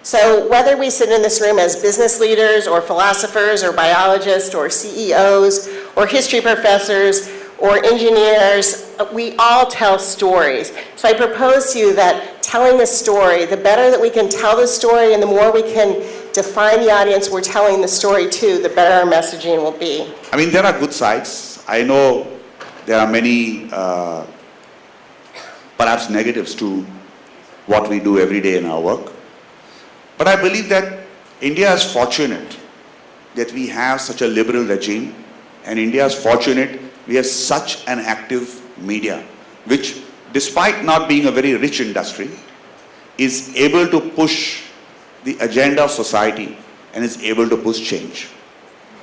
So whether we sit in this room as business leaders or philosophers or biologists or CEOs or history professors or engineers, we all tell stories. So I propose to you that telling the story, the better that we can tell the story and the more we can define the audience we're telling the story to, the better our messaging will be. I mean, there are good sides. I know there are many perhaps negatives to what we do every day in our work. But I believe that India is fortunate that we have such a liberal regime, and India is fortunate we have such an active media, which despite not being a very rich industry, is able to push the agenda of society and is able to push change.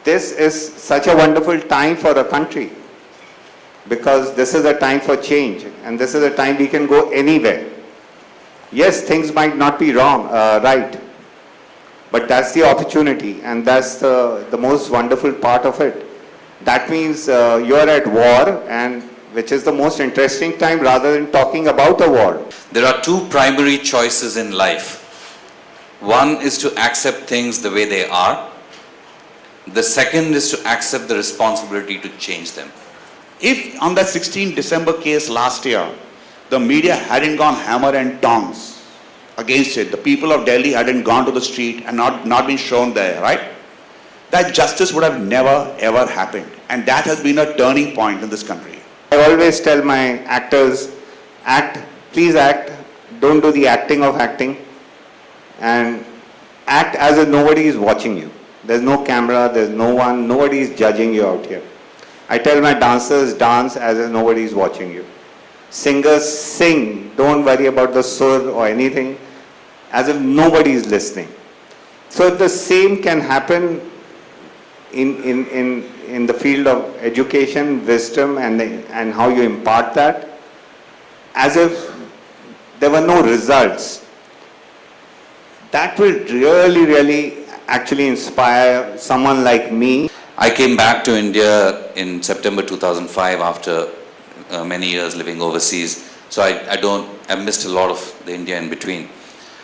This is such a wonderful time for the country, because this is a time for change, and this is a time we can go anywhere. Yes, things might not be right, but that's the opportunity, and that's the most wonderful part of it. That means you're at war, and which is the most interesting time rather than talking about a war. There are two primary choices in life. One is to accept things the way they are. The second is to accept the responsibility to change them. If on that 16th December case last year, the media hadn't gone hammer and tongs against it, the people of Delhi hadn't gone to the street and not been shown there, right? That justice would have never ever happened. And that has been a turning point in this country. I always tell my actors, act, please act, don't do the acting of acting, and act as if nobody is watching you. There's no camera, there's no one, nobody is judging you out here. I tell my dancers, dance as if nobody is watching you. Singers, sing, don't worry about the sur or anything, as if nobody is listening. So if the same can happen in the field of education, wisdom, and how you impart that, as if there were no results, that will really actually inspire someone like me. I came back to India in September 2005 after many years living overseas. So I missed a lot of the India in between.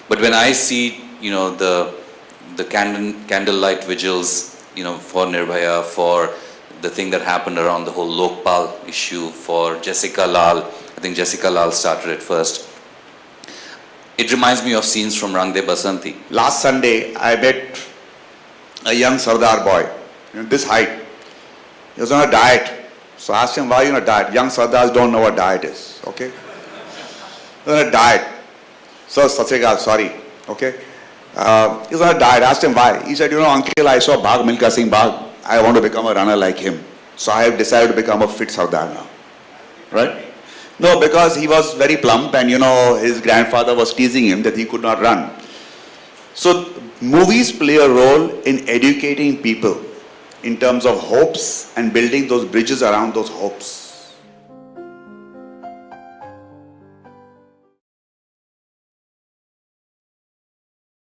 But when I see, the candlelight vigils, for Nirbhaya, for the thing that happened around the whole Lokpal issue, for Jessica Lal, I think Jessica Lal started it first. It reminds me of scenes from Rang De Basanti. Last Sunday, I met a young Sardar boy, this height. He was on a diet. So I asked him, why are you on a diet? Young Sardars don't know what diet is, okay? He was on a diet. So, Satsrigal, sorry, okay? He was on a diet. I asked him why. He said, uncle, I saw Bhag Milka Singh Bhag. I want to become a runner like him. So I have decided to become a fit Sardar now. Right? No, because he was very plump and his grandfather was teasing him that he could not run. So movies play a role in educating people in terms of hopes and building those bridges around those hopes.